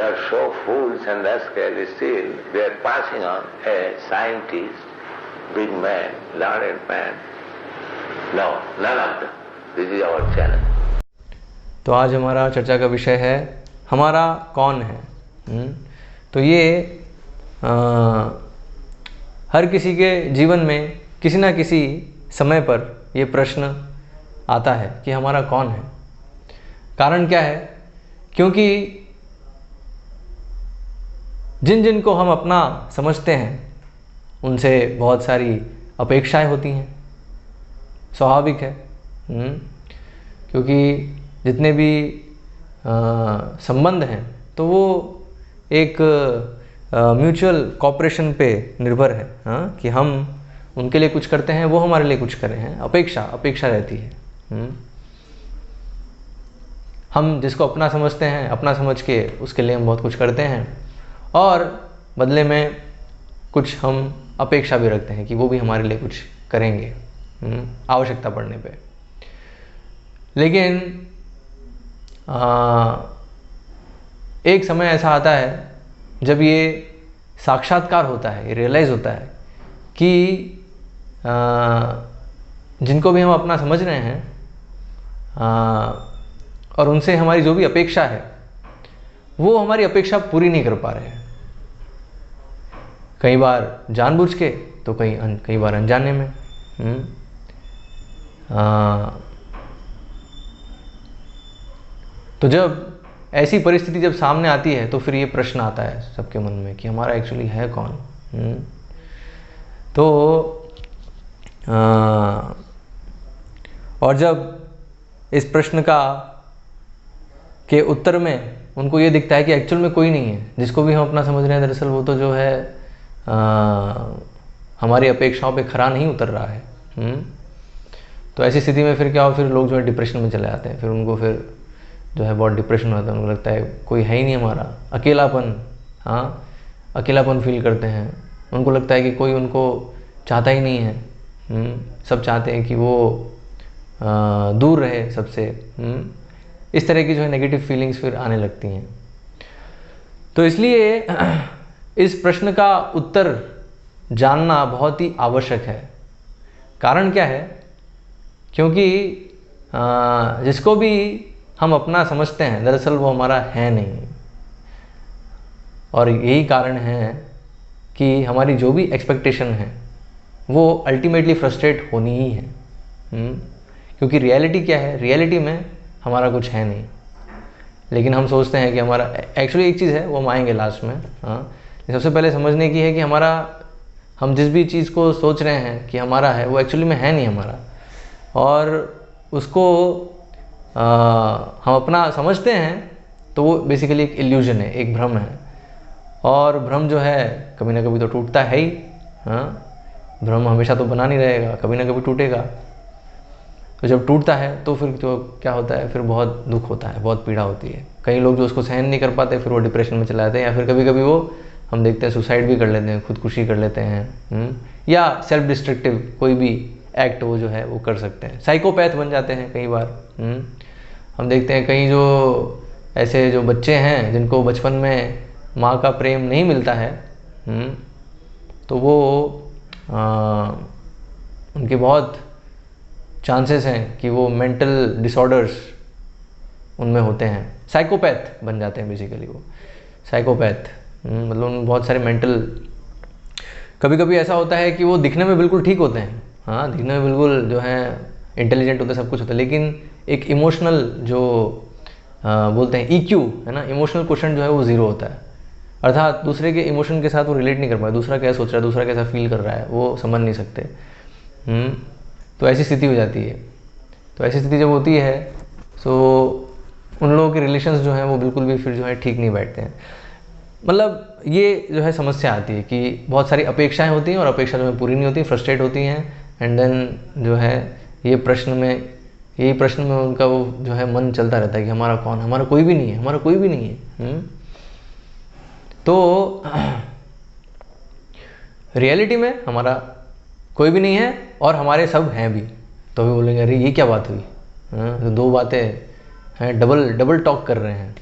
They are so fools and rascals still. They are passing on a scientist, big man, learned man. No, none of them. This is our challenge. तो आज हमारा चर्चा का विषय है हमारा कौन है। तो ये हर किसी के जीवन में किसी ना किसी समय पर ये प्रश्न आता है कि हमारा कौन है। कारण क्या है? क्योंकि जिन जिन को हम अपना समझते हैं उनसे बहुत सारी अपेक्षाएं होती हैं। स्वाभाविक है, क्योंकि जितने भी संबंध हैं तो वो एक म्यूचुअल कॉपरेशन पे निर्भर है। कि हम उनके लिए कुछ करते हैं, वो हमारे लिए कुछ कर रहे हैं। अपेक्षा रहती है। हम जिसको अपना समझते हैं, अपना समझ के उसके लिए हम बहुत कुछ करते हैं और बदले में कुछ हम अपेक्षा भी रखते हैं कि वो भी हमारे लिए कुछ करेंगे आवश्यकता पड़ने पे। लेकिन एक समय ऐसा आता है जब ये साक्षात्कार होता है, ये रियलाइज़ होता है कि जिनको भी हम अपना समझ रहे हैं और उनसे हमारी जो भी अपेक्षा है वो हमारी अपेक्षा पूरी नहीं कर पा रहे हैं। कई बार जानबूझ के तो कई बार अनजाने में। तो जब ऐसी परिस्थिति जब सामने आती है तो फिर ये प्रश्न आता है सबके मन में कि हमारा एक्चुअली है कौन। तो और जब इस प्रश्न के उत्तर में उनको ये दिखता है कि एक्चुअल में कोई नहीं है जिसको भी हम अपना समझ रहे हैं, दरअसल वो तो जो है हमारी अपेक्षाओं पे खरा नहीं उतर रहा है। तो ऐसी स्थिति में फिर क्या हो, फिर लोग जो है डिप्रेशन में चले जाते हैं। फिर उनको फिर जो है बहुत डिप्रेशन होता है, उनको लगता है कोई है ही नहीं हमारा। अकेलापन फील करते हैं। उनको लगता है कि कोई उनको चाहता ही नहीं है। सब चाहते हैं कि वो दूर रहे सबसे। इस तरह की जो है नेगेटिव फीलिंग्स फिर आने लगती हैं। तो इसलिए इस प्रश्न का उत्तर जानना बहुत ही आवश्यक है। कारण क्या है? क्योंकि जिसको भी हम अपना समझते हैं दरअसल वो हमारा है नहीं। और यही कारण है कि हमारी जो भी एक्सपेक्टेशन है वो अल्टीमेटली फ्रस्ट्रेट होनी ही है। क्योंकि रियलिटी क्या है? रियलिटी में हमारा कुछ है नहीं, लेकिन हम सोचते हैं कि हमारा एक्चुअली एक चीज़ है, वो हम आएंगे लास्ट में। सबसे पहले समझने की है कि हम जिस भी चीज़ को सोच रहे हैं कि हमारा है वो एक्चुअली में है नहीं हमारा। और उसको हम अपना समझते हैं तो वो बेसिकली एक इल्यूजन है, एक भ्रम है। और भ्रम जो है कभी ना कभी तो टूटता है ही। भ्रम हमेशा तो बना नहीं रहेगा, कभी ना कभी टूटेगा। तो जब टूटता है तो फिर तो क्या होता है, फिर बहुत दुख होता है, बहुत पीड़ा होती है। कई लोग जो उसको सहन नहीं कर पाते फिर वो डिप्रेशन में चले जाते हैं, या फिर कभी कभी वो हम देखते हैं सुसाइड भी कर लेते हैं, खुदकुशी कर लेते हैं। या सेल्फ डिस्ट्रक्टिव कोई भी एक्ट वो जो है वो कर सकते हैं। साइकोपैथ बन जाते हैं कई बार। हम देखते हैं कई जो ऐसे जो बच्चे हैं जिनको बचपन में माँ का प्रेम नहीं मिलता है, तो वो उनके बहुत चांसेस हैं कि वो मेंटल डिसऑर्डर्स उनमें होते हैं। साइकोपैथ बन जाते हैं बेसिकली वो। साइकोपैथ मतलब उनमें बहुत सारे मेंटल, कभी कभी ऐसा होता है कि वो दिखने में बिल्कुल ठीक होते हैं। दिखने में बिल्कुल जो है इंटेलिजेंट होते हैं, सब कुछ होता है, लेकिन एक इमोशनल जो बोलते हैं EQ है ना, इमोशनल क्वेश्चन जो है वो ज़ीरो होता है। अर्थात दूसरे के इमोशन के साथ वो रिलेट नहीं कर पाए। दूसरा क्या सोच रहा है, दूसरा कैसा फील कर रहा है, वो समझ नहीं सकते। तो ऐसी स्थिति हो जाती है। तो ऐसी स्थिति जब होती है तो उन लोगों के रिलेशंस जो हैं वो बिल्कुल भी फिर जो है ठीक नहीं बैठते हैं। मतलब ये जो है समस्या आती है कि बहुत सारी अपेक्षाएं होती हैं और अपेक्षा जो है पूरी नहीं होती, फ्रस्ट्रेट होती हैं। एंड देन जो है यही प्रश्न में उनका वो जो है मन चलता रहता है कि हमारा कौन, हमारा कोई भी नहीं है, हमारा कोई भी नहीं है। तो रियलिटी में हमारा कोई भी नहीं है और हमारे सब हैं भी। तो भी बोलेंगे अरे ये क्या बात हुई, तो दो बातें हैं, डबल टॉक कर रहे हैं।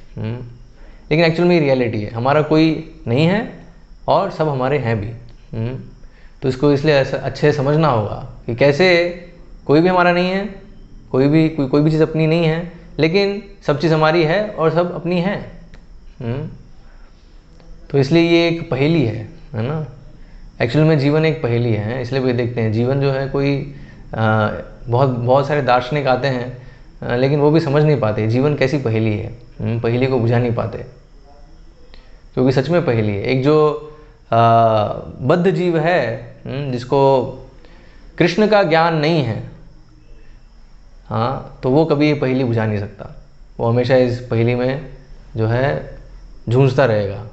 लेकिन एक्चुअल में ये रियलिटी है, हमारा कोई नहीं है और सब हमारे हैं भी। तो इसको इसलिए ऐसा अच्छे से समझना होगा कि कैसे कोई भी हमारा नहीं है, कोई भी चीज़ अपनी नहीं है, लेकिन सब चीज़ हमारी है और सब अपनी है। तो इसलिए ये एक पहेली है ना। एक्चुअल में जीवन एक पहेली है, इसलिए भी देखते हैं जीवन जो है कोई बहुत सारे दार्शनिक आते हैं लेकिन वो भी समझ नहीं पाते जीवन कैसी पहेली है, पहेली को बुझा नहीं पाते, क्योंकि सच में पहेली है। एक जो बद्ध जीव है जिसको कृष्ण का ज्ञान नहीं है, हाँ, तो वो कभी ये पहेली बुझा नहीं सकता, वो हमेशा इस पहेली में जो है जूझता रहेगा।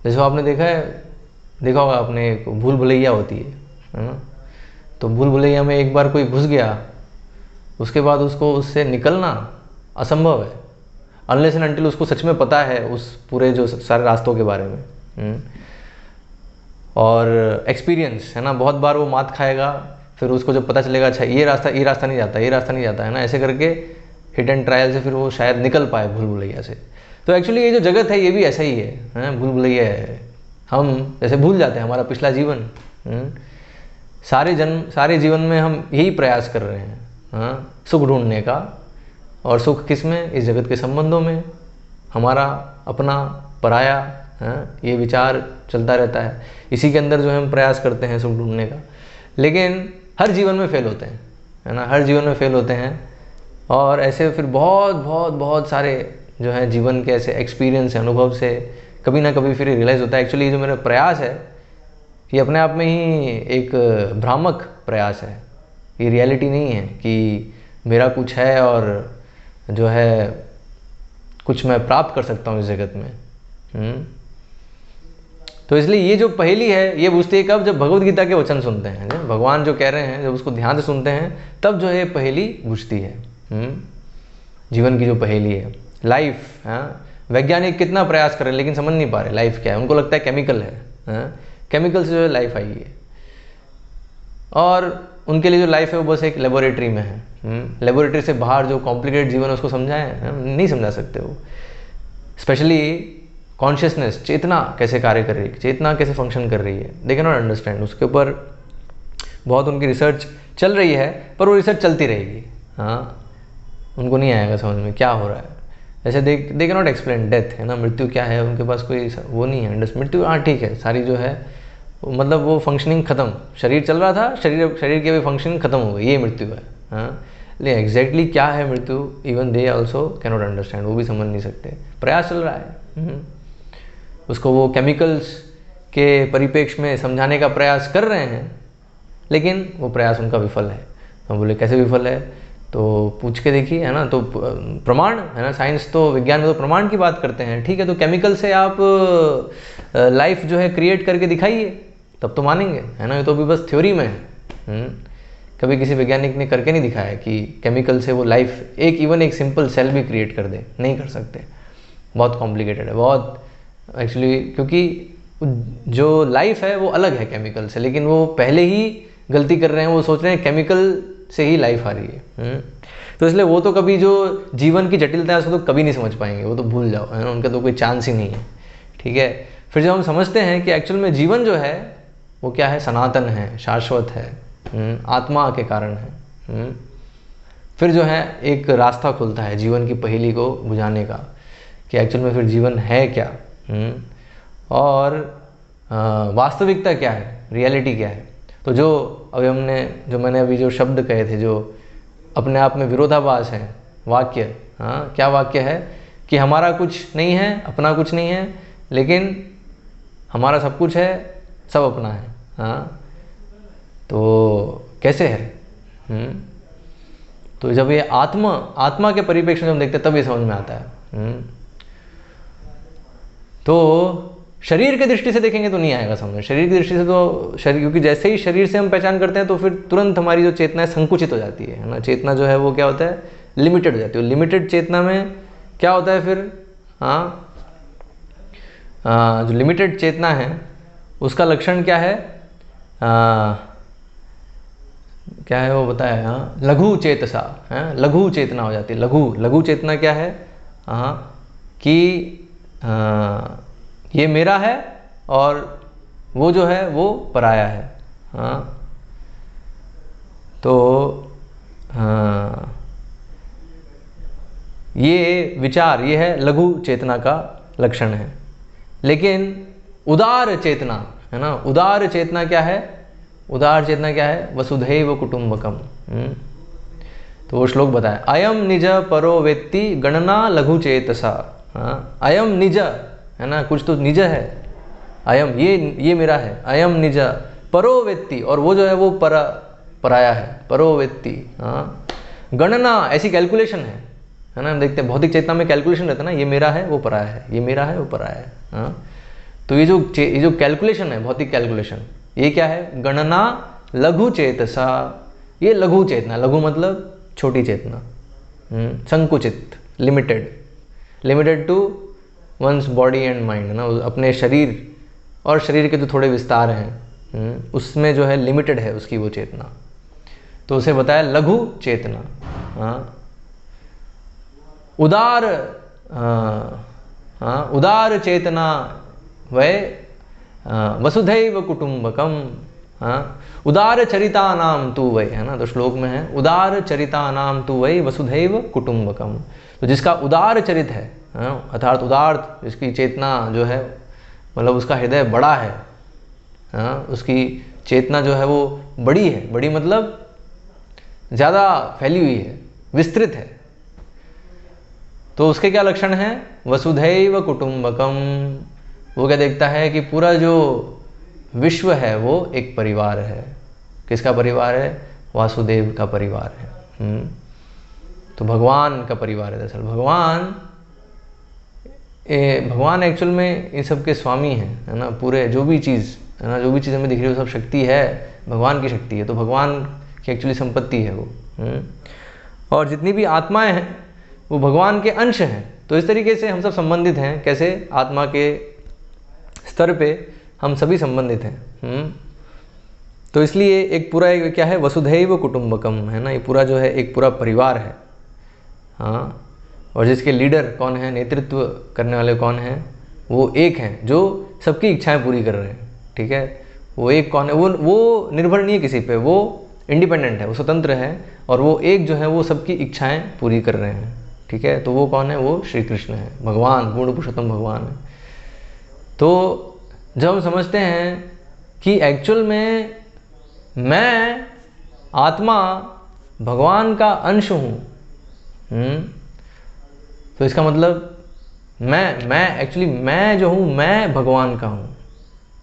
जैसे आपने देखा होगा आपने, एक भूल भुलैया होती है ना। तो भूल भुलैया में एक बार कोई घुस गया, उसके बाद उसको उससे निकलना असंभव है, अनलेस एंड अनटिल उसको सच में पता है उस पूरे जो सारे रास्तों के बारे में। और एक्सपीरियंस है ना, बहुत बार वो मात खाएगा, फिर उसको जब पता चलेगा अच्छा ये रास्ता नहीं जाता, ये रास्ता नहीं जाता है ना, ऐसे करके हिट एंड ट्रायल से फिर वो शायद निकल पाए भूल भुलैया से। तो एक्चुअली ये जो जगत है ये भी ऐसा ही है, भूल भुलैया है। हम जैसे भूल जाते हैं हमारा पिछला जीवन, सारे जीवन में हम यही प्रयास कर रहे हैं सुख ढूंढने का, और सुख किस में, इस जगत के संबंधों में, हमारा अपना पराया, ये विचार चलता रहता है, इसी के अंदर जो है हम प्रयास करते हैं सुख ढूंढने का, लेकिन हर जीवन में फेल होते हैं, है ना, हर जीवन में फेल होते हैं। और ऐसे फिर बहुत सारे जो है जीवन के ऐसे एक्सपीरियंस है, अनुभव से कभी ना कभी फिर रियलाइज़ होता है एक्चुअली ये जो मेरा प्रयास है ये अपने आप में ही एक भ्रामक प्रयास है, ये रियलिटी नहीं है कि मेरा कुछ है और जो है कुछ मैं प्राप्त कर सकता हूँ इस जगत में। तो इसलिए ये जो पहेली है ये बुझती है कब, जब भगवद गीता के वचन सुनते हैं, जब भगवान जो कह रहे हैं जब उसको ध्यान से सुनते हैं तब जो है पहेली बुझती है, जीवन की जो पहेली है। लाइफ, वैज्ञानिक कितना प्रयास कर रहे हैं लेकिन समझ नहीं पा रहे लाइफ क्या है, उनको लगता है केमिकल है, केमिकल से जो है लाइफ आई है, और उनके लिए जो लाइफ है वो बस एक लेबोरेटरी में है। लेबोरेटरी से बाहर जो कॉम्प्लिकेटेड जीवन है उसको समझाएं, नहीं समझा सकते वो। स्पेशली कॉन्शियसनेस, चेतना कैसे कार्य कर रही है, चेतना कैसे फंक्शन कर रही है, दे कैन नॉट अंडरस्टैंड। उसके ऊपर बहुत उनकी रिसर्च चल रही है, पर वो रिसर्च चलती रहेगी, उनको नहीं आएगा समझ में क्या हो रहा है। जैसे they can not explain death, है ना, मृत्यु क्या है, उनके पास कोई वो नहीं है। मृत्यु ठीक है, सारी जो है मतलब वो फंक्शनिंग खत्म, शरीर चल रहा था, शरीर की भी फंक्शनिंग खत्म हो गई, ये मृत्यु है। लेकिन एग्जैक्टली क्या है मृत्यु, even they also can not understand, वो भी समझ नहीं सकते। प्रयास चल रहा है, उसको वो केमिकल्स के परिप्रेक्ष्य में समझाने का प्रयास कर रहे हैं, लेकिन वो प्रयास उनका विफल है। तो बोले कैसे विफल है, तो पूछ के देखिए, है ना। तो प्रमाण, है ना, साइंस तो, विज्ञान में तो प्रमाण की बात करते हैं, ठीक है। तो केमिकल से आप लाइफ जो है क्रिएट करके दिखाइए, तब तो मानेंगे, है ना। ये तो अभी बस थ्योरी में है, कभी किसी वैज्ञानिक ने करके नहीं दिखाया कि केमिकल से वो लाइफ, इवन एक सिंपल सेल भी क्रिएट कर दे, नहीं कर सकते, बहुत कॉम्प्लिकेटेड है, बहुत एक्चुअली, क्योंकि जो लाइफ है वो अलग है केमिकल से, लेकिन वो पहले ही गलती कर रहे हैं, वो सोच रहे हैं केमिकल से ही लाइफ आ रही है। तो इसलिए वो तो कभी जो जीवन की जटिलता है उसको तो कभी नहीं समझ पाएंगे, वो तो भूल जाओ, है ना, उनका तो कोई चांस ही नहीं है, ठीक है। फिर जब हम समझते हैं कि एक्चुअल में जीवन जो है वो क्या है, सनातन है, शाश्वत है, आत्मा के कारण है, फिर जो है एक रास्ता खुलता है जीवन की पहेली को बुझाने का, कि एक्चुअल में फिर जीवन है क्या, और वास्तविकता क्या है, रियलिटी क्या है। तो जो मैंने अभी जो शब्द कहे थे, जो अपने आप में विरोधाभास है, वाक्य, क्या वाक्य है, कि हमारा कुछ नहीं है, अपना कुछ नहीं है, लेकिन हमारा सब कुछ है, सब अपना है, तो कैसे है। तो जब ये आत्मा के परिप्रेक्ष्य में हम देखते हैं तब ये समझ में आता है। तो शरीर की दृष्टि से देखेंगे तो नहीं आएगा समझ। शरीर की दृष्टि से तो क्योंकि जैसे ही शरीर से हम पहचान करते हैं तो फिर तुरंत हमारी जो चेतना है संकुचित हो जाती है ना। चेतना जो है वो क्या होता है, लिमिटेड हो जाती है। लिमिटेड चेतना में क्या होता है फिर, जो लिमिटेड चेतना है उसका लक्षण क्या है, क्या है वो बताया, लघु चेतसा, लघु चेतना हो जाती है। लघु चेतना क्या है, कि ये मेरा है और वो जो है वो पराया है। तो ये विचार, ये है लघु चेतना का लक्षण है। लेकिन उदार चेतना है ना, उदार चेतना क्या है? उदार चेतना क्या है? वसुधैव कुटुंबकम। तो वो श्लोक बताया, अयम निज परो वेत्ति गणना लघु चेतसा। अयम निज है ना, कुछ तो निज है। अयम ये मेरा है। अयम निज परो वेत्ति, और वो जो है वो पराया है। परो वेत्ति। गणना ऐसी कैलकुलेशन है ना। हम देखते हैं भौतिक चेतना में कैलकुलेशन रहता है ना, ये मेरा है वो पराया है, ये मेरा है वो पराया है। तो ये जो कैलकुलेशन है, भौतिक कैलकुलेशन, ये क्या है? गणना लघु चेतसा। ये लघु चेतना, लघु मतलब छोटी चेतना, संकुचित, limited to one's body and mind, है ना, अपने शरीर और शरीर के जो थोड़े विस्तार हैं उसमें जो है लिमिटेड है उसकी वो चेतना। तो उसे बताया लघु चेतना। उदार चेतना वै वसुधैव कुटुंबकम। उदार चरिता नाम तु वै, है ना। तो श्लोक में है उदार चरिता नाम तु वै वसुधैव कुटुंबकम। तो जिसका उदार चरित है, अर्थात उदार, जिसकी चेतना जो है मतलब उसका हृदय बड़ा है, उसकी चेतना जो है वो बड़ी है। बड़ी मतलब ज़्यादा फैली हुई है, विस्तृत है। तो उसके क्या लक्षण हैं? वसुधैव कुटुंबकम। वो क्या देखता है कि पूरा जो विश्व है वो एक परिवार है। किसका परिवार है? वासुदेव का परिवार है। तो भगवान का परिवार है। दरअसल भगवान एक्चुअल में इन सब के स्वामी हैं, है ना। पूरे जो भी चीज़ है ना, जो भी चीज़ हमें दिख रही है वो सब शक्ति है, भगवान की शक्ति है। तो भगवान की एक्चुअली संपत्ति है वो। और जितनी भी आत्माएं हैं वो भगवान के अंश हैं। तो इस तरीके से हम सब संबंधित हैं। कैसे? आत्मा के स्तर पे हम सभी संबंधित हैं। तो इसलिए एक पूरा एक क्या है? वसुधैव कुटुंबकम, है ना। ये पूरा जो है एक पूरा परिवार है। और जिसके लीडर कौन है, नेतृत्व करने वाले कौन हैं? वो एक हैं जो सबकी इच्छाएं पूरी कर रहे हैं। ठीक है। वो एक कौन है? वो निर्भर नहीं है किसी पे, वो इंडिपेंडेंट है, वो स्वतंत्र है। और वो एक जो है वो सबकी इच्छाएं पूरी कर रहे हैं। ठीक है। तो वो कौन है? वो श्री कृष्ण है, भगवान, पूर्ण पुरुषोत्तम भगवान है। तो जब हम समझते हैं कि एक्चुअल में मैं आत्मा भगवान का अंश हूँ, तो इसका मतलब मैं एक्चुअली मैं जो हूँ मैं भगवान का हूँ,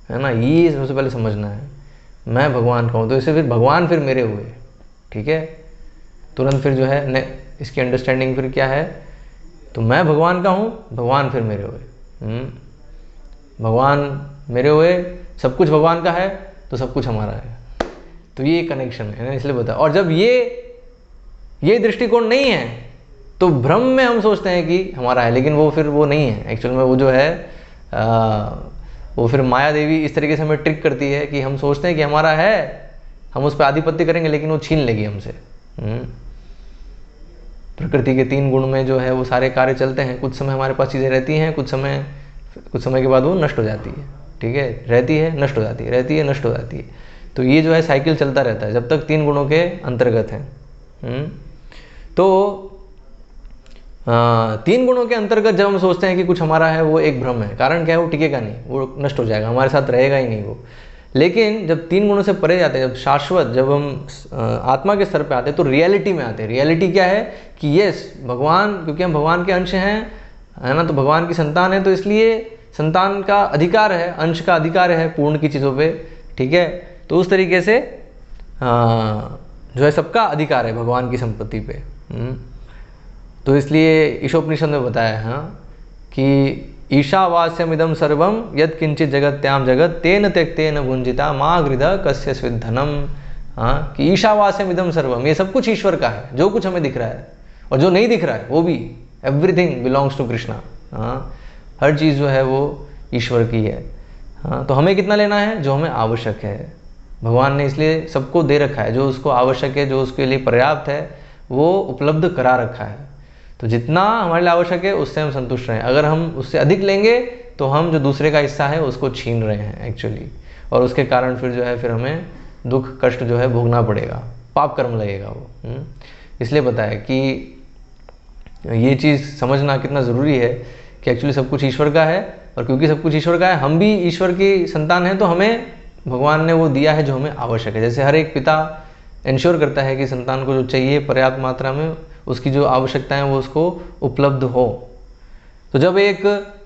है ना। ये सबसे पहले समझना है, मैं भगवान का हूँ। तो इससे फिर भगवान फिर मेरे हुए। ठीक है। तुरंत फिर जो है इसकी अंडरस्टैंडिंग फिर क्या है? तो मैं भगवान का हूँ, भगवान फिर मेरे हुए। भगवान मेरे हुए, सब कुछ भगवान का है तो सब कुछ हमारा है। तो ये कनेक्शन है ना, इसलिए बताया। और जब ये दृष्टिकोण नहीं है तो भ्रम में हम सोचते हैं कि हमारा है, लेकिन वो फिर वो नहीं है एक्चुअल में। वो जो है वो फिर माया देवी इस तरीके से हमें ट्रिक करती है कि हम सोचते हैं कि हमारा है, हम उस पर आधिपत्य करेंगे, लेकिन वो छीन लेगी हमसे। प्रकृति के 3 गुण में जो है वो सारे कार्य चलते हैं। कुछ समय हमारे पास चीज़ें रहती हैं, कुछ समय के बाद वो नष्ट हो जाती है। ठीक है। रहती है, नष्ट हो जाती है, रहती है, नष्ट हो जाती है। तो ये जो है साइकिल चलता रहता है जब तक 3 गुणों के अंतर्गत हैं। तो 3 गुणों के अंतर्गत जब हम सोचते हैं कि कुछ हमारा है, वो एक भ्रम है। कारण क्या है? वो टिकेगा नहीं, वो नष्ट हो जाएगा, हमारे साथ रहेगा ही नहीं वो। लेकिन जब 3 गुणों से परे जाते हैं, जब शाश्वत, जब हम आत्मा के स्तर पे आते हैं, तो रियलिटी में आते हैं। रियलिटी क्या है? कि यस, भगवान, क्योंकि हम भगवान के अंश हैं, है ना, तो भगवान की संतान है, तो इसलिए संतान का अधिकार है, अंश का अधिकार है पूर्ण की चीज़ों पे। ठीक है। तो उस तरीके से जो है सबका अधिकार है भगवान की संपत्ति पे। तो इसलिए ईशोपनिषद में बताया है कि ईशावास्यमिदं सर्वम यद किंचित जगत्याम जगत तेन त्यक्तेन भुंजिता माँ गृध कस्य स्विद्धनम। कि ईशावास्यमिदं सर्वम, ये सब कुछ ईश्वर का है, जो कुछ हमें दिख रहा है और जो नहीं दिख रहा है वो भी, एवरीथिंग बिलोंग्स टू कृष्णा। हर चीज़ जो है वो ईश्वर की है। तो हमें कितना लेना है? जो हमें आवश्यक है। भगवान ने इसलिए सबको दे रखा है, जो उसको आवश्यक है, जो उसके लिए पर्याप्त है, वो उपलब्ध करा रखा है। तो जितना हमारे लिए आवश्यक है उससे हम संतुष्ट रहें। अगर हम उससे अधिक लेंगे तो हम जो दूसरे का हिस्सा है उसको छीन रहे हैं एक्चुअली, और उसके कारण फिर जो है फिर हमें दुख कष्ट जो है भोगना पड़ेगा, पाप कर्म लगेगा वो। इसलिए बताया कि ये चीज़ समझना कितना ज़रूरी है कि एक्चुअली सब कुछ ईश्वर का है, और क्योंकि सब कुछ ईश्वर का है, हम भी ईश्वर की संतान हैं, तो हमें भगवान ने वो दिया है जो हमें आवश्यक है। जैसे हर एक पिता इंश्योर करता है कि संतान को जो चाहिए पर्याप्त मात्रा में उसकी जो आवश्यकता है वो उसको उपलब्ध हो। तो जब एक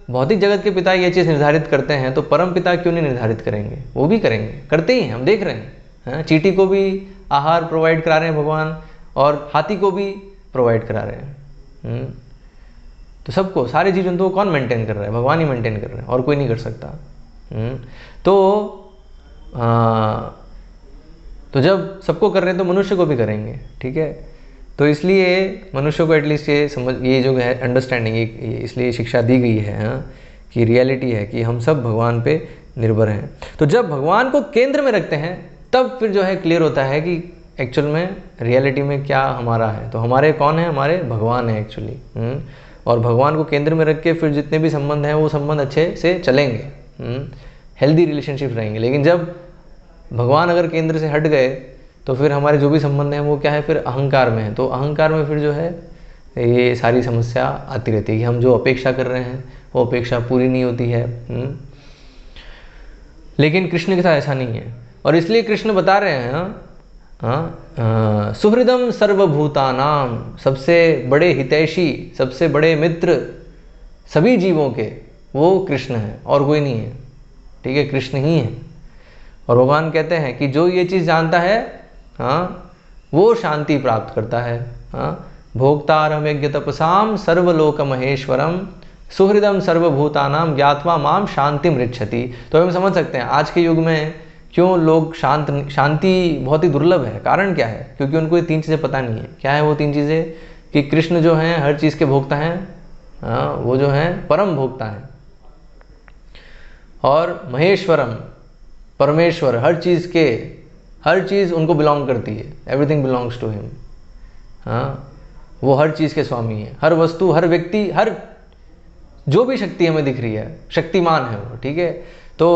भौतिक जगत के पिता ये चीज़ निर्धारित करते हैं तो परम पिता क्यों नहीं निर्धारित करेंगे? वो भी करेंगे, करते ही हैं, हम देख रहे हैं। चींटी को भी आहार प्रोवाइड करा रहे हैं भगवान, और हाथी को भी प्रोवाइड करा रहे हैं। तो सबको, सारे जीव जंतुओं को कौन मेंटेन कर रहा है? भगवान ही मेंटेन कर रहे हैं, और कोई नहीं कर सकता। तो जब सबको कर रहे हैं तो मनुष्य को भी करेंगे, ठीक है। तो इसलिए मनुष्य को एटलीस्ट ये समझ, ये जो है अंडरस्टैंडिंग, इसलिए शिक्षा दी गई है कि रियलिटी है कि हम सब भगवान पे निर्भर हैं। तो जब भगवान को केंद्र में रखते हैं तब फिर जो है क्लियर होता है कि एक्चुअल में रियलिटी में क्या हमारा है। तो हमारे कौन है? हमारे भगवान है एक्चुअली। और भगवान को केंद्र में रख के फिर जितने भी संबंध हैं वो संबंध अच्छे से चलेंगे, हेल्दी रिलेशनशिप रहेंगे। लेकिन जब भगवान अगर केंद्र से हट गए तो फिर हमारे जो भी संबंध हैं वो क्या है? फिर अहंकार में है। तो अहंकार में फिर जो है ये सारी समस्या आती रहती है कि हम जो अपेक्षा कर रहे हैं वो अपेक्षा पूरी नहीं होती है। लेकिन कृष्ण के साथ ऐसा नहीं है, और इसलिए कृष्ण बता रहे हैं सुहृदम सर्वभूतानाम, सबसे बड़े हितैषी, सबसे बड़े मित्र सभी जीवों के वो कृष्ण है और कोई नहीं है, ठीक है, कृष्ण ही है। और भगवान कहते हैं कि जो ये चीज़ जानता है वो शांति प्राप्त करता है। भोक्तारम यज्ञ तपसाम सर्वलोक महेश्वरम सुहृदम सर्वभूतानाम ज्ञात्वा माम शांति मृच्छति। तो हम समझ सकते हैं आज के युग में क्यों लोग शांति बहुत ही दुर्लभ है। कारण क्या है? क्योंकि उनको ये तीन चीज़ें पता नहीं है। क्या है वो तीन चीज़ें? कि कृष्ण जो हैं हर चीज़ के भोक्ता हैं, वो जो हैं परम भोक्ता हैं, और महेश्वरम परमेश्वर हर चीज़ उनको बिलोंग करती है, एवरीथिंग बिलोंग्स टू हिम। वो हर चीज़ के स्वामी है, हर वस्तु, हर व्यक्ति, हर जो भी शक्ति हमें दिख रही है शक्तिमान है वो, ठीक है। तो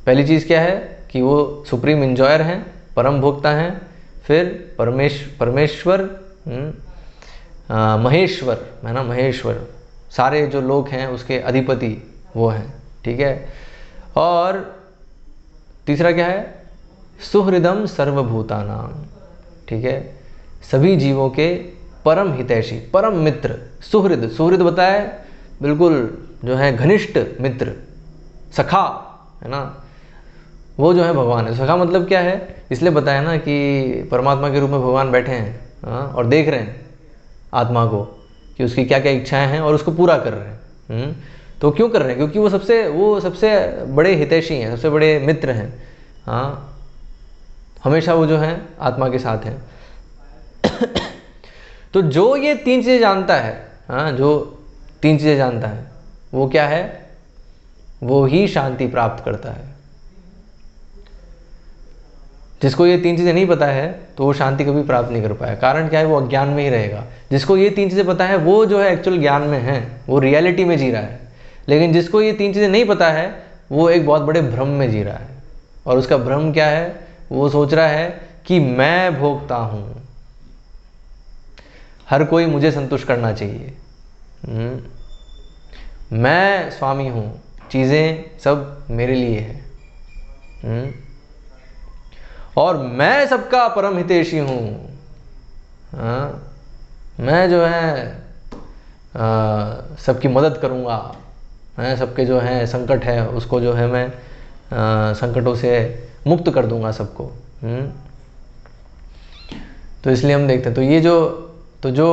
पहली चीज़ क्या है कि वो सुप्रीम इंजॉयर हैं, परम भोक्ता हैं। फिर परमेश्वर महेश्वर है ना, महेश्वर सारे जो लोग हैं उसके अधिपति वो हैं, ठीक है। और तीसरा क्या है? सुहृदम सर्वभूतानाम, ठीक है, सभी जीवों के परम हितैषी, परम मित्र। सुहृद बताया बिल्कुल जो है घनिष्ठ मित्र, सखा है ना, वो जो है भगवान है। सखा मतलब क्या है? इसलिए बताया ना कि परमात्मा के रूप में भगवान बैठे हैं और देख रहे हैं आत्मा को कि उसकी क्या क्या इच्छाएं हैं और उसको पूरा कर रहे हैं। तो क्यों कर रहे हैं? क्योंकि वो सबसे बड़े हितैषी हैं, सबसे बड़े मित्र हैं। हमेशा वो जो है आत्मा के साथ हैं। तो जो ये तीन चीज़ें जानता है, जो तीन चीज़ें जानता है वो क्या है? वो ही शांति प्राप्त करता है। जिसको ये तीन चीज़ें नहीं पता है तो वो शांति कभी प्राप्त नहीं कर पाया। कारण क्या है? वो अज्ञान में ही रहेगा। जिसको ये तीन चीज़ें पता है वो जो है एक्चुअल ज्ञान में है, वो रियलिटी में जी रहा है। लेकिन जिसको ये तीन चीज़ें नहीं पता है वो एक बहुत बड़े भ्रम में जी रहा है। और उसका भ्रम क्या है? वो सोच रहा है कि मैं भोगता हूँ, हर कोई मुझे संतुष्ट करना चाहिए, मैं स्वामी हूँ, चीज़ें सब मेरे लिए है, और मैं सबका परम हितैषी हूँ। मैं जो है सबकी मदद करूँगा, मैं सबके जो है संकट है उसको जो है मैं संकटों से मुक्त कर दूंगा सबको। तो इसलिए हम देखते हैं, तो जो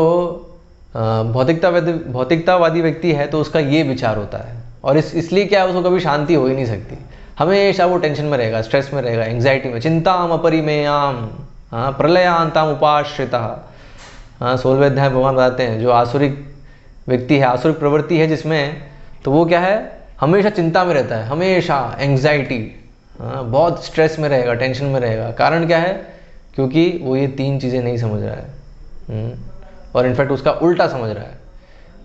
भौतिकतावादी व्यक्ति है तो उसका ये विचार होता है। और इसलिए क्या है, उसको कभी शांति हो ही नहीं सकती। हमेशा वो टेंशन में रहेगा, स्ट्रेस में रहेगा, एंग्जाइटी में। चिंताम अपरिमेयाम प्रलयांताम उपाश्रिता। 16वें अध्याय भगवान बताते हैं जो आसुरिक व्यक्ति है, आसुरिक प्रवृत्ति है जिसमें, तो वो क्या है? हमेशा चिंता में रहता है, हमेशा एंग्जाइटी, बहुत स्ट्रेस में रहेगा, टेंशन में रहेगा। कारण क्या है? क्योंकि वो ये तीन चीज़ें नहीं समझ रहा है। और इनफैक्ट उसका उल्टा समझ रहा है।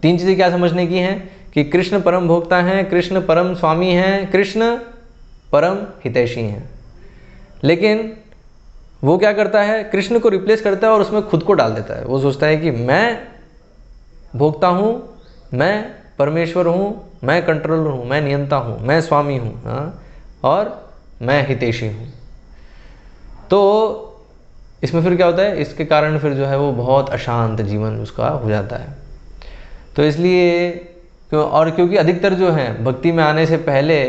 3 चीज़ें क्या समझने की हैं कि कृष्ण परम भोक्ता हैं, कृष्ण परम स्वामी हैं, कृष्ण परम हितैषी हैं। लेकिन वो क्या करता है, कृष्ण को रिप्लेस करता है और उसमें खुद को डाल देता है। वो सोचता है कि मैं भोक्ता हूँ, मैं परमेश्वर हूँ, मैं कंट्रोलर हूँ, मैं नियंता हूँ, मैं स्वामी हूँ, और मैं हितैषी हूँ। तो इसमें फिर क्या होता है, इसके कारण फिर जो है वो बहुत अशांत जीवन उसका हो जाता है। तो इसलिए क्योंकि अधिकतर जो है भक्ति में आने से पहले,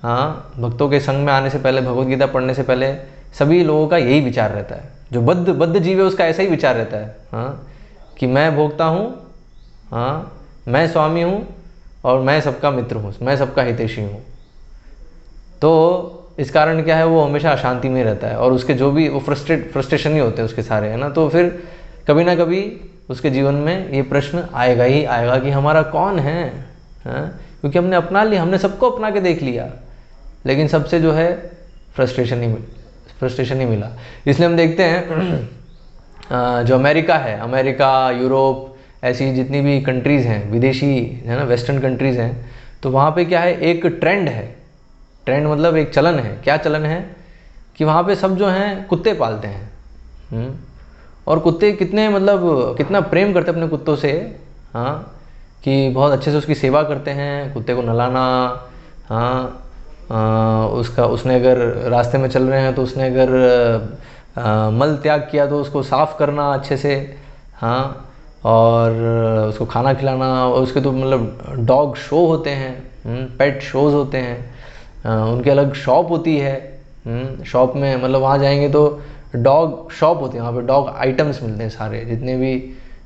भक्तों के संग में आने से पहले, भगवद गीता पढ़ने से पहले सभी लोगों का यही विचार रहता है। जो बद्ध जीव है उसका ऐसा ही विचार रहता है, कि मैं भोक्ता हूँ, मैं स्वामी हूँ, और मैं सबका मित्र हूँ, मैं सबका हितैषी हूँ। तो इस कारण क्या है, वो हमेशा अशांति में रहता है और उसके जो भी वो फ्रस्ट्रेशन ही होते हैं उसके सारे, है ना। तो फिर कभी ना कभी उसके जीवन में ये प्रश्न आएगा ही आएगा कि हमारा कौन है, क्योंकि हमने अपना लिया, हमने सबको अपना के देख लिया, लेकिन सबसे जो है फ्रस्ट्रेशन ही मिला। इसलिए हम देखते हैं जो अमेरिका है, अमेरिका, यूरोप, ऐसी जितनी भी कंट्रीज़ हैं विदेशी, है ना, वेस्टर्न कंट्रीज़ हैं, तो वहाँ पे क्या है, एक ट्रेंड मतलब एक चलन है। क्या चलन है कि वहाँ पे सब जो हैं कुत्ते पालते हैं, और कुत्ते कितना प्रेम करते हैं अपने कुत्तों से, कि बहुत अच्छे से उसकी सेवा करते हैं, कुत्ते को नहलाना, उसने अगर रास्ते में चल रहे हैं तो उसने अगर मल त्याग किया तो उसको साफ़ करना अच्छे से, और उसको खाना खिलाना। और उसके तो मतलब डॉग शो होते हैं, पेट शोज़ होते हैं, उनकी अलग शॉप होती है। शॉप में मतलब वहाँ जाएंगे तो डॉग शॉप होती है, वहाँ पे डॉग आइटम्स मिलते हैं सारे जितने भी,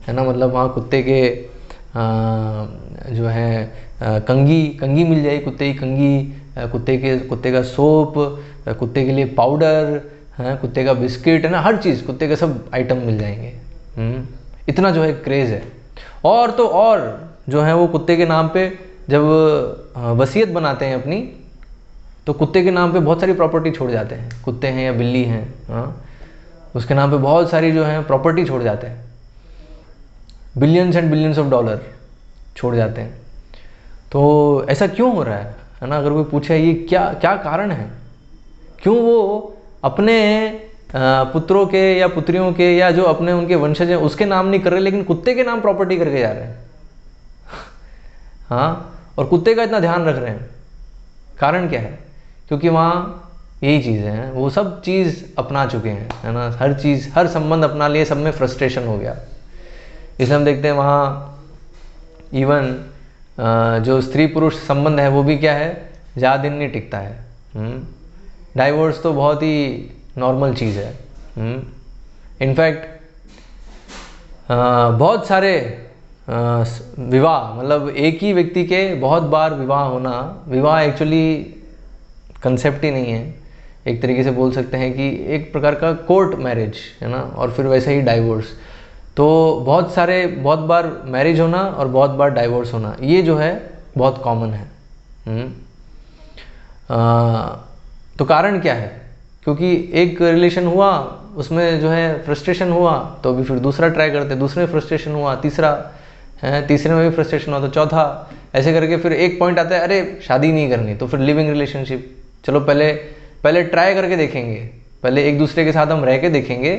है ना। मतलब वहाँ कुत्ते के जो है कंगी मिल जाएगी, कुत्ते की कंगी, कुत्ते का सोप, कुत्ते के लिए पाउडर, कुत्ते का बिस्किट, है ना, हर चीज़ कुत्ते के सब आइटम मिल जाएंगे। इतना जो है क्रेज़ है। और तो और जो है वो कुत्ते के नाम पे जब वसीयत बनाते हैं अपनी, तो कुत्ते के नाम पे बहुत सारी प्रॉपर्टी छोड़ जाते हैं। कुत्ते हैं या बिल्ली हैं, उसके नाम पे बहुत सारी जो है प्रॉपर्टी छोड़ जाते हैं, billions and billions of dollar छोड़ जाते हैं। तो ऐसा क्यों हो रहा है ना। अगर कोई पूछे ये क्या कारण है, क्यों वो अपने पुत्रों के या पुत्रियों के या जो अपने उनके वंशज हैं उसके नाम नहीं कर रहे, लेकिन कुत्ते के नाम प्रॉपर्टी करके जा रहे हैं, और कुत्ते का इतना ध्यान रख रहे हैं। कारण क्या है, क्योंकि वहाँ यही चीज़ें हैं, वो सब चीज़ अपना चुके हैं, है ना। हर चीज़, हर संबंध अपना लिए, सब में फ्रस्ट्रेशन हो गया। इसलिए हम देखते हैं वहाँ इवन जो स्त्री पुरुष संबंध है वो भी क्या है, ज़्यादा दिन नहीं टिकता है। डाइवोर्स तो बहुत ही नॉर्मल चीज़ है। इनफैक्ट बहुत सारे विवाह, मतलब एक ही व्यक्ति के बहुत बार विवाह होना, विवाह एक्चुअली कंसेप्ट ही नहीं है, एक तरीके से बोल सकते हैं कि एक प्रकार का कोर्ट मैरिज, है ना, और फिर वैसे ही डाइवोर्स। तो बहुत बार मैरिज होना और बहुत बार डाइवोर्स होना, ये जो है बहुत कॉमन है। तो कारण क्या है, क्योंकि एक रिलेशन हुआ, उसमें जो है फ्रस्ट्रेशन हुआ, तो अभी फिर दूसरा ट्राई करते, दूसरे में फ्रस्ट्रेशन हुआ, तीसरे में भी फ्रस्ट्रेशन हुआ, तो चौथा, ऐसे करके फिर एक पॉइंट आता है, अरे शादी नहीं करनी, तो फिर लिविंग रिलेशनशिप। चलो पहले ट्राई करके देखेंगे, पहले एक दूसरे के साथ हम रह के देखेंगे,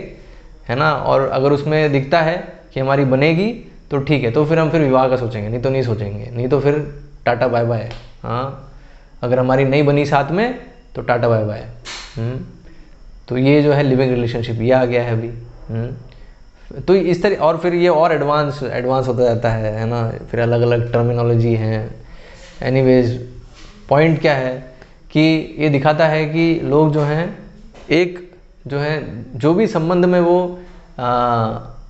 है ना, और अगर उसमें दिखता है कि हमारी बनेगी तो ठीक है, तो फिर हम विवाह का सोचेंगे, नहीं तो नहीं सोचेंगे, नहीं तो फिर टाटा बाय बाय। अगर हमारी नहीं बनी साथ में तो टाटा बाय बाय। तो ये जो है लिविंग रिलेशनशिप, ये आ गया है अभी। तो इस तरह, और फिर ये और एडवांस होता जाता है ना, फिर अलग अलग टर्मिनोलॉजी हैं। एनीवेज पॉइंट क्या है कि ये दिखाता है कि लोग जो हैं, एक जो है जो भी संबंध में वो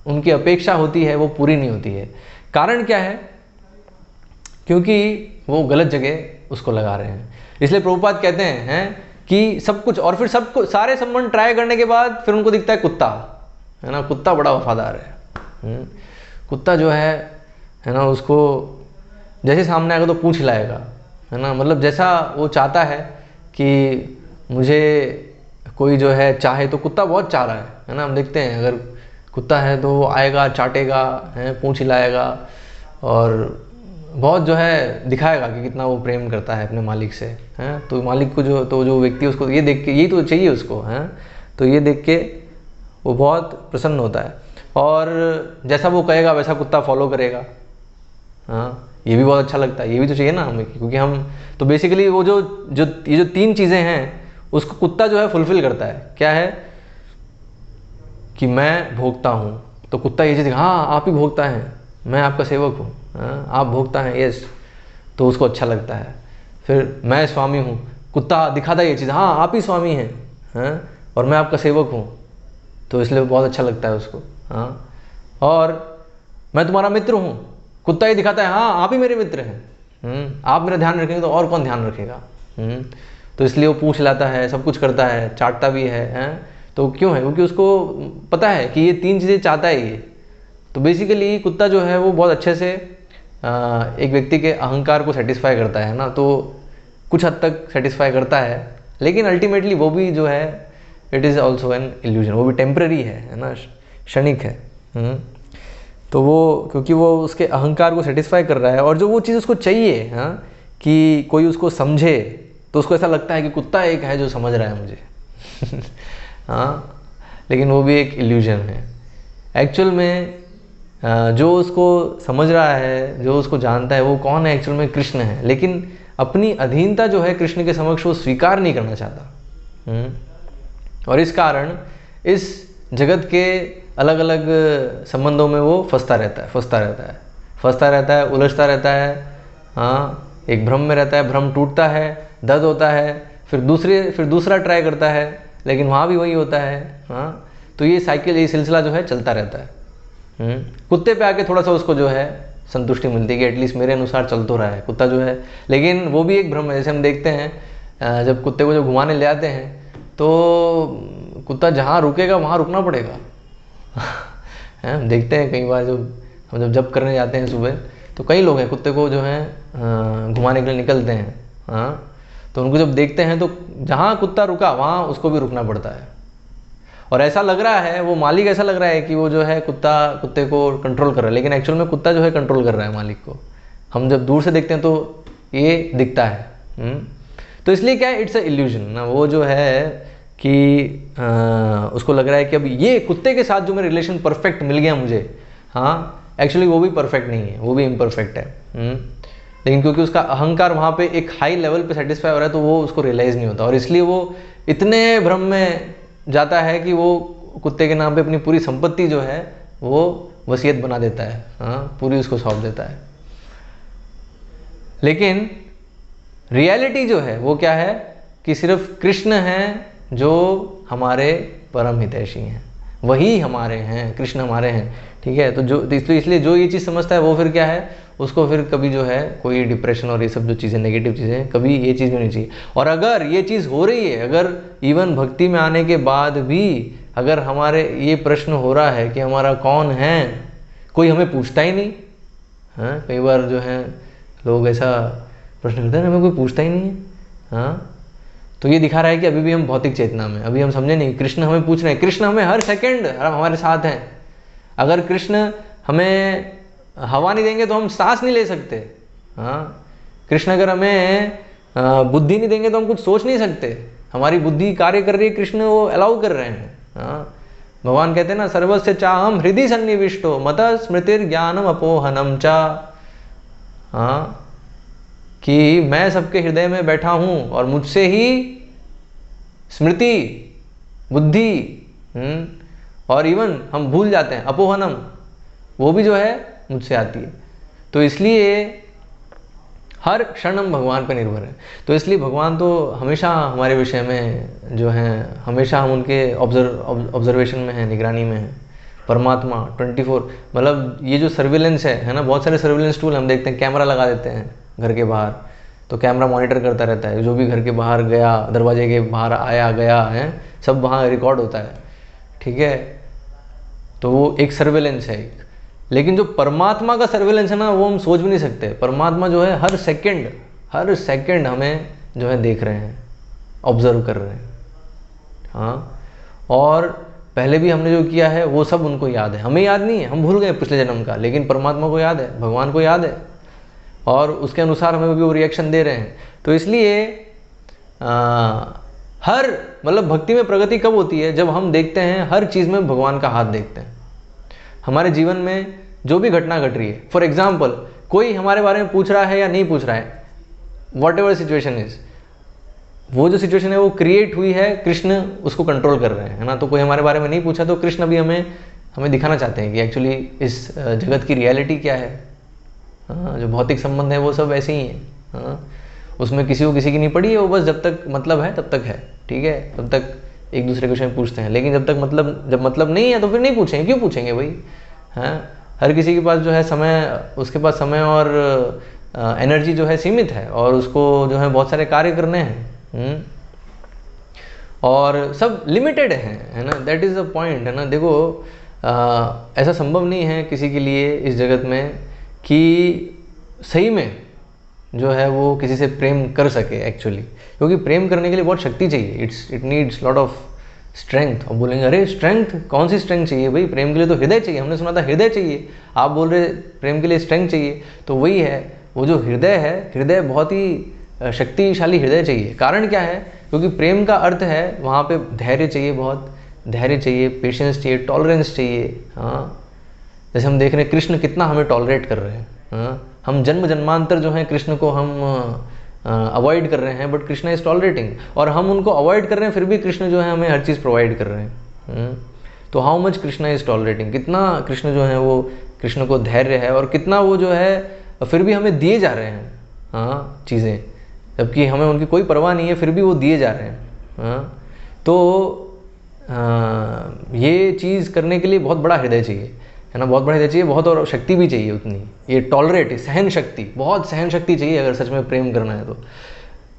उनकी अपेक्षा होती है वो पूरी नहीं होती है। कारण क्या है, क्योंकि वो गलत जगह उसको लगा रहे हैं। इसलिए प्रभुपाद कहते हैं कि सब कुछ, और फिर सबको सारे संबंध ट्राई करने के बाद फिर उनको दिखता है कुत्ता, है ना, कुत्ता बड़ा वफादार है। कुत्ता जो है ना, उसको जैसे सामने आएगा तो पूंछ हिलाएगा, है ना, मतलब जैसा वो चाहता है कि मुझे कोई जो है चाहे, तो कुत्ता बहुत चाह रहा है ना। हम देखते हैं अगर कुत्ता है तो वो आएगा, चाटेगा, है, पूंछ हिलाएगा और बहुत जो है दिखाएगा कि कितना वो प्रेम करता है अपने मालिक से, हैं। तो मालिक को जो व्यक्ति उसको ये देख के, यही तो चाहिए उसको, हैं, तो ये देख के वो बहुत प्रसन्न होता है और जैसा वो कहेगा वैसा कुत्ता फॉलो करेगा। हाँ, ये भी बहुत अच्छा लगता है, ये भी तो चाहिए ना हमें, क्योंकि हम तो बेसिकली वो ये जो 3 चीज़ें हैं उसको कुत्ता जो है फुलफिल करता है। क्या है कि मैं भोगता हूँ, तो कुत्ता ये चीज़, हाँ आप ही भोगता है, मैं आपका सेवक हूँ, हाँ आप भोगता हैं, यस, तो उसको अच्छा लगता है। फिर मैं स्वामी हूँ, कुत्ता दिखाता है ये चीज़, हाँ आप ही स्वामी हैं, हाँ, और मैं आपका सेवक हूँ, तो इसलिए बहुत अच्छा लगता है उसको। हाँ, और मैं तुम्हारा मित्र हूँ, कुत्ता ही दिखाता है, हाँ आप ही मेरे मित्र हैं, आप मेरा ध्यान रखेंगे तो और कौन ध्यान रखेगा। तो इसलिए वो पूछ लाता है, सब कुछ करता है, चाटता भी है, हैं। तो क्यों है? क्योंकि उसको पता है कि ये 3 चीज़ें चाहता है ये। तो बेसिकली कुत्ता जो है वो बहुत अच्छे से एक व्यक्ति के अहंकार को सेटिस्फाई करता है ना, तो कुछ हद तक सेटिस्फाई करता है, लेकिन अल्टीमेटली वो भी जो है it is also an illusion, वो भी टेम्पररी है ना, क्षणिक है। तो वो क्योंकि वो उसके अहंकार को सेटिस्फाई कर रहा है और जो वो चीज़ उसको चाहिए, हाँ, कि कोई उसको समझे, तो उसको ऐसा लगता है कि कुत्ता एक है जो समझ रहा है मुझे। हाँ, लेकिन वो भी एक इल्यूजन है। एक्चुअल में जो उसको समझ रहा है, जो उसको जानता है, वो कौन है? एक्चुअल में कृष्ण है, लेकिन अपनी अधीनता जो है कृष्ण के समक्ष वो स्वीकार नहीं करना चाहता। और इस कारण इस जगत के अलग अलग संबंधों में वो फंसता रहता है, उलझता रहता है। हाँ, एक भ्रम में रहता है, भ्रम टूटता है, दर्द होता है, फिर दूसरा ट्राई करता है, लेकिन वहाँ भी वही होता है। हाँ, तो ये साइकिल, ये सिलसिला जो है चलता रहता है। कुत्ते पे आके थोड़ा सा उसको जो है संतुष्टि मिलती है कि एटलीस्ट मेरे अनुसार चल तो रहा है कुत्ता जो है, लेकिन वो भी एक भ्रम है। जैसे हम देखते हैं जब कुत्ते को जो घुमाने ले आते हैं तो कुत्ता जहाँ रुकेगा वहाँ रुकना पड़ेगा। हैं, देखते हैं कई बार हम जब करने जाते हैं सुबह, तो कई लोग हैं कुत्ते को जो है घुमाने के लिए निकलते हैं। हाँ, तो उनको जब देखते हैं तो जहाँ कुत्ता रुका वहाँ उसको भी रुकना पड़ता है। और ऐसा लग रहा है, वो मालिक ऐसा लग रहा है कि वो जो है कुत्ते को कंट्रोल कर रहा है, लेकिन एक्चुअल में कुत्ता जो है कंट्रोल कर रहा है मालिक को। हम जब दूर से देखते हैं तो ये दिखता है। तो इसलिए क्या है, इट्स अ इल्यूजन ना। वो जो है कि उसको लग रहा है कि अब ये कुत्ते के साथ जो मेरा रिलेशन परफेक्ट मिल गया मुझे, हाँ, एक्चुअली वो भी परफेक्ट नहीं है, वो भी इम्परफेक्ट है। लेकिन क्योंकि उसका अहंकार वहाँ पे एक हाई लेवल पे सेटिस्फाई हो रहा है, तो वो उसको रियलाइज़ नहीं होता, और इसलिए वो इतने भ्रम में जाता है कि वो कुत्ते के नाम पे अपनी पूरी संपत्ति जो है वो वसीयत बना देता है। हाँ, पूरी उसको सौंप देता है। लेकिन रियलिटी जो है वो क्या है कि सिर्फ कृष्ण हैं जो हमारे परम हितैषी हैं, वही हमारे हैं, कृष्ण हमारे हैं। ठीक है, तो इसलिए जो ये चीज़ समझता है वो फिर क्या है, उसको फिर कभी जो है कोई डिप्रेशन और ये सब जो चीज़ें, नेगेटिव चीज़ें, कभी ये चीज़ भी नहीं चाहिए। और अगर ये चीज़ हो रही है, अगर इवन भक्ति में आने के बाद भी अगर हमारे ये प्रश्न हो रहा है कि हमारा कौन है, कोई हमें पूछता ही नहीं। हाँ, कई बार जो है लोग ऐसा प्रश्न करते हैं, हमें कोई पूछता ही नहीं है। हाँ, तो ये दिखा रहा है कि अभी भी हम भौतिक चेतना में, अभी हम समझे नहीं, कृष्ण हमें पूछ रहे हैं, कृष्ण हमें हर सेकंड हमारे साथ हैं। अगर कृष्ण हमें हवा नहीं देंगे तो हम सांस नहीं ले सकते। हाँ, कृष्ण अगर हमें बुद्धि नहीं देंगे तो हम कुछ सोच नहीं सकते। हमारी बुद्धि कार्य कर रही है, कृष्ण वो अलाउ कर रहे हैं। हाँ, भगवान कहते हैं ना, सर्वस्य चाहम हृदय सन्निविष्टो मत स्मृतिर ज्ञानम अपोहनम चा। हाँ, कि मैं सबके हृदय में बैठा हूँ और मुझसे ही स्मृति, बुद्धि, और इवन हम भूल जाते हैं, अपोहनम, वो भी जो है मुझसे आती है। तो इसलिए हर क्षण हम भगवान पर निर्भर हैं। तो इसलिए भगवान तो हमेशा हमारे विषय में जो हैं, हमेशा हम उनके ऑब्जर्वेशन में हैं, निगरानी में हैं। परमात्मा 24, मतलब ये जो सर्विलेंस है ना, बहुत सारे सर्विलेंस टूल हम देखते हैं, कैमरा लगा देते हैं घर के बाहर, तो कैमरा मॉनिटर करता रहता है, जो भी घर के बाहर गया, दरवाजे के बाहर आया गया है, सब वहाँ रिकॉर्ड होता है। ठीक है, तो वो एक सर्विलेंस है एक। लेकिन जो परमात्मा का सर्विलेंस है ना, वो हम सोच भी नहीं सकते। परमात्मा जो है हर सेकंड हमें जो है देख रहे हैं, ऑब्जर्व कर रहे हैं। हाँ, और पहले भी हमने जो किया है वो सब उनको याद है, हमें याद नहीं है, हम भूल गए पिछले जन्म का, लेकिन परमात्मा को याद है, भगवान को याद है, और उसके अनुसार हमें भी वो रिएक्शन दे रहे हैं। तो इसलिए हर मतलब भक्ति में प्रगति कब होती है, जब हम देखते हैं हर चीज़ में भगवान का हाथ देखते हैं। हमारे जीवन में जो भी घटना घट रही है, फॉर एग्जाम्पल कोई हमारे बारे में पूछ रहा है या नहीं पूछ रहा है, वॉट एवर सिचुएशन इज, वो जो सिचुएशन है वो क्रिएट हुई है, कृष्ण उसको कंट्रोल कर रहे हैं, है ना। तो कोई हमारे बारे में नहीं पूछा तो कृष्ण भी हमें दिखाना चाहते हैं कि एक्चुअली इस जगत की रियलिटी क्या है। हाँ, जो भौतिक संबंध है वो सब ऐसे ही है। हाँ, उसमें किसी को किसी की नहीं पड़ी है, वो बस जब तक मतलब है तब तक है, ठीक है, तब तक एक दूसरे के विषय में पूछते हैं। लेकिन जब मतलब नहीं है तो फिर नहीं पूछेंगे, क्यों पूछेंगे भाई। हाँ, हर किसी के पास जो है समय, उसके पास समय और एनर्जी जो है सीमित है, और उसको जो है बहुत सारे कार्य करने हैं, और सब लिमिटेड है ना। दैट इज़ द पॉइंट, है ना। देखो ऐसा संभव नहीं है किसी के लिए इस जगत में कि सही में जो है वो किसी से प्रेम कर सके एक्चुअली, क्योंकि प्रेम करने के लिए बहुत शक्ति चाहिए, it needs lot of strength. और बोलेंगे अरे स्ट्रेंथ, कौन सी स्ट्रेंथ चाहिए भाई, प्रेम के लिए तो हृदय चाहिए, हमने सुना था हृदय चाहिए, आप बोल रहे प्रेम के लिए स्ट्रेंथ चाहिए। तो वही है, वो जो हृदय है, हृदय बहुत ही शक्तिशाली हृदय चाहिए। कारण क्या है, क्योंकि प्रेम का अर्थ है वहाँ पे धैर्य चाहिए, बहुत धैर्य चाहिए, पेशेंस चाहिए, टॉलरेंस चाहिए। हाँ, जैसे हम देख रहे हैं कृष्ण कितना हमें टॉलरेट कर रहे हैं। हाँ, हम जन्म जन्मांतर जो है कृष्ण को हम अवॉइड कर रहे हैं, बट कृष्ण इज टॉलरेटिंग, और हम उनको अवॉइड कर रहे हैं फिर भी कृष्ण जो है हमें हर चीज़ प्रोवाइड कर रहे हैं। तो how much Krishna is tolerating, कितना कृष्ण जो है वो, कृष्ण को धैर्य है, और कितना वो जो है फिर भी हमें दिए जा रहे हैं। हाँ, चीज़ें, जबकि हमें उनकी कोई परवाह नहीं है, फिर भी वो दिए जा रहे हैं। हाँ, तो ये चीज़ करने के लिए बहुत बड़ा हृदय चाहिए, है ना, बहुत बड़ा हृदय चाहिए, बहुत और शक्ति भी चाहिए उतनी, ये टॉलरेट, सहन शक्ति, बहुत सहन शक्ति चाहिए अगर सच में प्रेम करना है तो।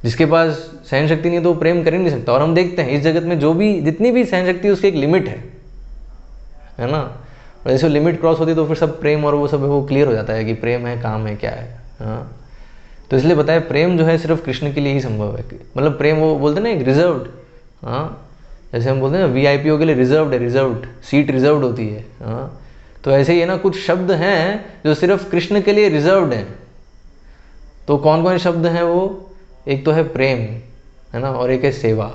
जिसके पास सहन शक्ति नहीं है तो वो प्रेम कर ही नहीं सकता। और हम देखते हैं इस जगत में जो भी जितनी भी सहन शक्ति है उसकी एक लिमिट है ना। और जैसे लिमिट क्रॉस होती है तो फिर सब प्रेम और वो सब वो क्लियर हो जाता है कि प्रेम है, काम है, क्या है। हाँ, तो इसलिए बताया प्रेम जो है सिर्फ कृष्ण के लिए ही संभव है। मतलब प्रेम वो बोलते हैं ना एक रिजर्व्ड, हाँ, जैसे हम बोलते हैं ना वीआईपीओ के लिए रिजर्व्ड है, रिजर्व्ड सीट रिजर्व्ड होती है। हाँ, तो ऐसे ही है ना, कुछ शब्द हैं जो सिर्फ कृष्ण के लिए रिजर्व्ड हैं। तो कौन कौन से शब्द हैं वो, एक तो है प्रेम, है ना, और एक है सेवा।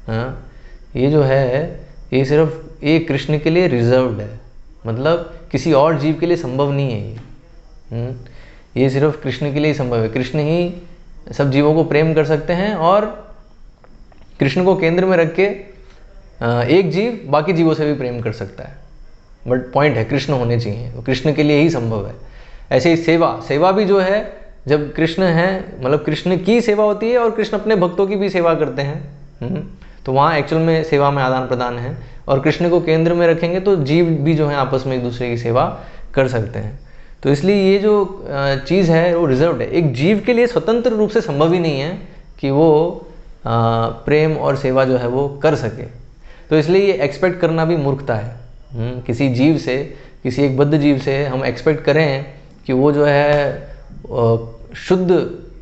हाँ, ये जो है ये सिर्फ एक कृष्ण के लिए रिजर्व्ड है, मतलब किसी और जीव के लिए संभव नहीं है ये सिर्फ कृष्ण के लिए ही संभव है। कृष्ण ही सब जीवों को प्रेम कर सकते हैं, और कृष्ण को केंद्र में रख के एक जीव बाकी जीवों से भी प्रेम कर सकता है। बट पॉइंट है कृष्ण होने चाहिए, तो कृष्ण के लिए ही संभव है। ऐसे ही सेवा भी जो है, जब कृष्ण है, मतलब कृष्ण की सेवा होती है और कृष्ण अपने भक्तों की भी सेवा करते हैं। तो वहाँ एक्चुअल में सेवा में आदान प्रदान है, और कृष्ण को केंद्र में रखेंगे तो जीव भी जो है आपस में एक दूसरे की सेवा कर सकते हैं। तो इसलिए ये जो चीज़ है वो रिजर्व्ड है। एक जीव के लिए स्वतंत्र रूप से संभव ही नहीं है कि वो प्रेम और सेवा जो है वो कर सके। तो इसलिए ये एक्सपेक्ट करना भी मूर्खता है। किसी जीव से, किसी एक बद्ध जीव से हम एक्सपेक्ट करें कि वो जो है शुद्ध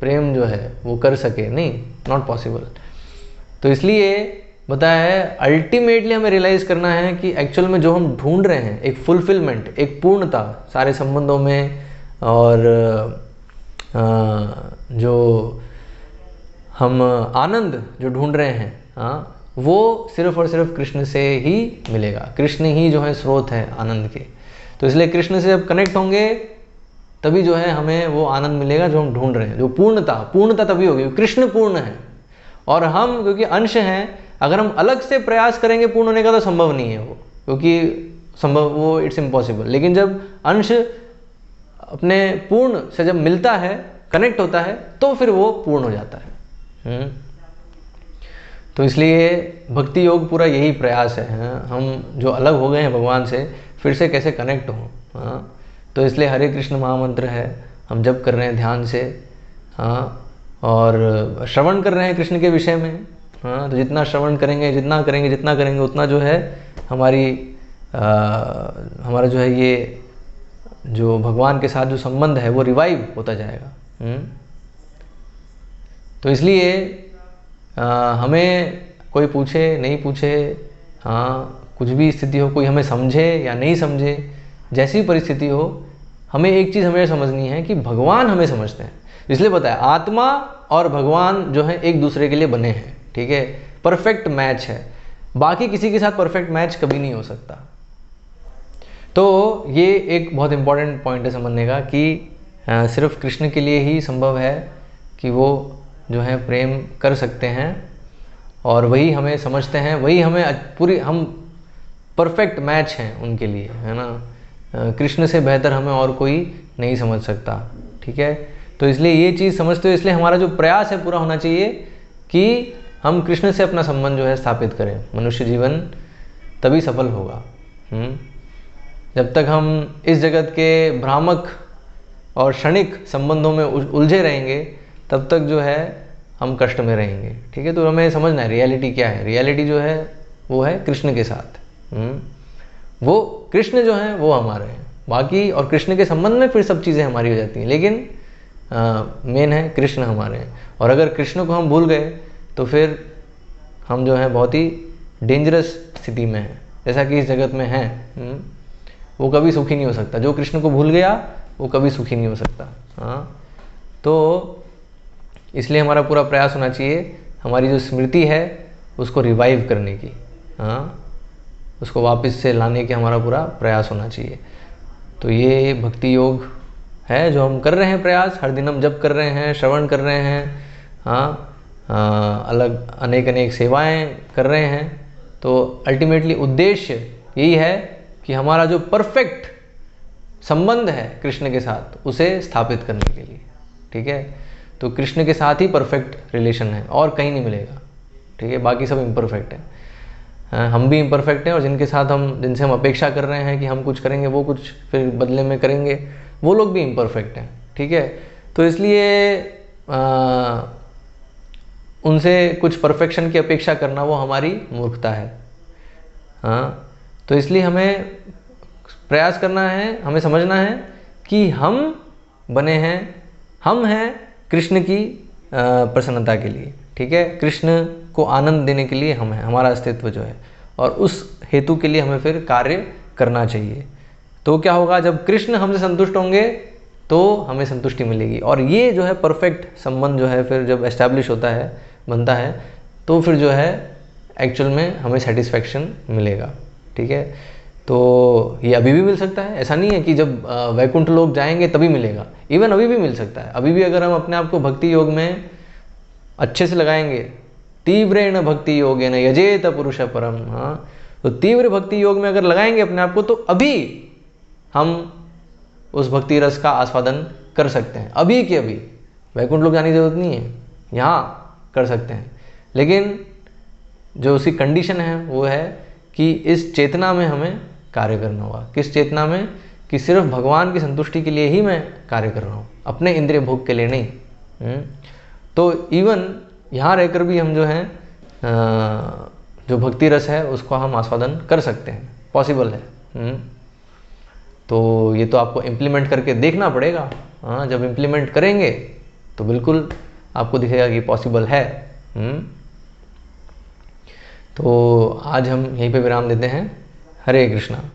प्रेम जो है वो कर सके, नहीं, नॉट पॉसिबल। तो इसलिए बताया है अल्टीमेटली हमें रियलाइज़ करना है कि एक्चुअल में जो हम ढूंढ रहे हैं एक फुलफिलमेंट, एक पूर्णता सारे संबंधों में, और जो हम आनंद जो ढूंढ रहे हैं, हाँ, वो सिर्फ और सिर्फ कृष्ण से ही मिलेगा। कृष्ण ही जो है स्रोत है आनंद के। तो इसलिए कृष्ण से जब कनेक्ट होंगे तभी जो है हमें वो आनंद मिलेगा जो हम ढूंढ रहे हैं, जो पूर्णता तभी होगी। कृष्ण पूर्ण है और हम क्योंकि अंश हैं, अगर हम अलग से प्रयास करेंगे पूर्ण होने का तो संभव नहीं है वो, क्योंकि संभव वो इट्स इम्पॉसिबल। लेकिन जब अंश अपने पूर्ण से जब मिलता है, कनेक्ट होता है, तो फिर वो पूर्ण हो जाता है। तो इसलिए भक्ति योग पूरा यही प्रयास है, हम जो अलग हो गए हैं भगवान से फिर से कैसे कनेक्ट हों। तो इसलिए हरे कृष्ण महामंत्र है, हम जप कर रहे हैं ध्यान से, और श्रवण कर रहे हैं कृष्ण के विषय में। तो जितना श्रवण करेंगे, जितना करेंगे उतना जो है हमारा जो है ये जो भगवान के साथ जो संबंध है वो रिवाइव होता जाएगा। तो इसलिए हमें कोई पूछे नहीं पूछे, कुछ भी स्थिति हो, कोई हमें समझे या नहीं समझे, जैसी परिस्थिति हो, हमें एक चीज़ हमें समझनी है कि भगवान हमें समझते हैं। इसलिए पता है आत्मा और भगवान जो है एक दूसरे के लिए बने हैं, ठीक है, परफेक्ट मैच है। बाकी किसी के साथ परफेक्ट मैच कभी नहीं हो सकता। तो ये एक बहुत इंपॉर्टेंट पॉइंट है समझने का कि सिर्फ कृष्ण के लिए ही संभव है कि वो जो है प्रेम कर सकते हैं और वही हमें समझते हैं, वही हमें हम परफेक्ट मैच हैं उनके लिए, है ना। कृष्ण से बेहतर हमें और कोई नहीं समझ सकता, ठीक है। तो इसलिए ये चीज़ समझते हो, इसलिए हमारा जो प्रयास है पूरा होना चाहिए कि हम कृष्ण से अपना संबंध जो है स्थापित करें। मनुष्य जीवन तभी सफल होगा। जब तक हम इस जगत के भ्रामक और क्षणिक संबंधों में उलझे रहेंगे तब तक जो है हम कष्ट में रहेंगे, ठीक है। तो हमें समझना है रियलिटी क्या है। रियलिटी जो है वो है कृष्ण के साथ। वो कृष्ण जो है वो हमारे हैं, बाकी और कृष्ण के संबंध में फिर सब चीज़ें हमारी हो जाती हैं, लेकिन मेन है कृष्ण हमारे हैं। और अगर कृष्ण को हम भूल गए तो फिर हम जो है बहुत ही डेंजरस स्थिति में हैं, जैसा कि इस जगत में है। वो कभी सुखी नहीं हो सकता। जो कृष्ण को भूल गया वो कभी सुखी नहीं हो सकता। हाँ, तो इसलिए हमारा पूरा प्रयास होना चाहिए हमारी जो स्मृति है उसको रिवाइव करने की, हाँ, उसको वापस से लाने की हमारा पूरा प्रयास होना चाहिए। तो ये भक्ति योग है जो हम कर रहे हैं प्रयास, हर दिन हम जप कर रहे हैं, श्रवण कर रहे हैं, हाँ, अलग अनेक सेवाएं कर रहे हैं। तो अल्टीमेटली उद्देश्य यही है कि हमारा जो परफेक्ट संबंध है कृष्ण के साथ उसे स्थापित करने के लिए, ठीक है। तो कृष्ण के साथ ही परफेक्ट रिलेशन है और कहीं नहीं मिलेगा, ठीक है। बाकी सब इम्परफेक्ट है, हम भी इम्परफेक्ट हैं और जिनसे हम अपेक्षा कर रहे हैं कि हम कुछ करेंगे वो कुछ फिर बदले में करेंगे, वो लोग भी इम्परफेक्ट हैं, ठीक है। तो इसलिए उनसे कुछ परफेक्शन की अपेक्षा करना वो हमारी मूर्खता है। हाँ, तो इसलिए हमें प्रयास करना है, हमें समझना है कि हम बने हैं, हम हैं कृष्ण की प्रसन्नता के लिए, ठीक है। कृष्ण को आनंद देने के लिए हम हैं, हमारा अस्तित्व जो है, और उस हेतु के लिए हमें फिर कार्य करना चाहिए। तो क्या होगा, जब कृष्ण हमसे संतुष्ट होंगे तो हमें संतुष्टि मिलेगी। और ये जो है परफेक्ट संबंध जो है फिर जब एस्टैब्लिश होता है, बनता है, तो फिर जो है एक्चुअल में हमें सेटिस्फैक्शन मिलेगा, ठीक है। तो ये अभी भी मिल सकता है, ऐसा नहीं है कि जब वैकुंठ लोग जाएंगे तभी मिलेगा, इवन अभी भी मिल सकता है। अभी भी अगर हम अपने आप को भक्ति योग में अच्छे से लगाएंगे, तीव्रेण भक्ति योगेन यजेत पुरुष परम, हाँ, तो तीव्र भक्ति योग में अगर लगाएंगे अपने आप को तो अभी हम उस भक्ति रस का आस्वादन कर सकते हैं, अभी के अभी। वैकुंठ लोग जाने की जरूरत नहीं है, यहाँ कर सकते हैं। लेकिन जो उसकी कंडीशन है वो है कि इस चेतना में हमें कार्य करना होगा। किस चेतना में, कि सिर्फ भगवान की संतुष्टि के लिए ही मैं कार्य कर रहा हूँ, अपने इंद्रिय भोग के लिए नहीं। तो इवन यहाँ रहकर भी हम जो हैं जो भक्ति रस है उसको हम आस्वादन कर सकते हैं, पॉसिबल है। तो ये तो आपको इम्प्लीमेंट करके देखना पड़ेगा। हाँ, जब इम्प्लीमेंट करेंगे तो बिल्कुल आपको दिखेगा कि पॉसिबल है। तो आज हम यहीं पे विराम देते हैं। हरे कृष्णा।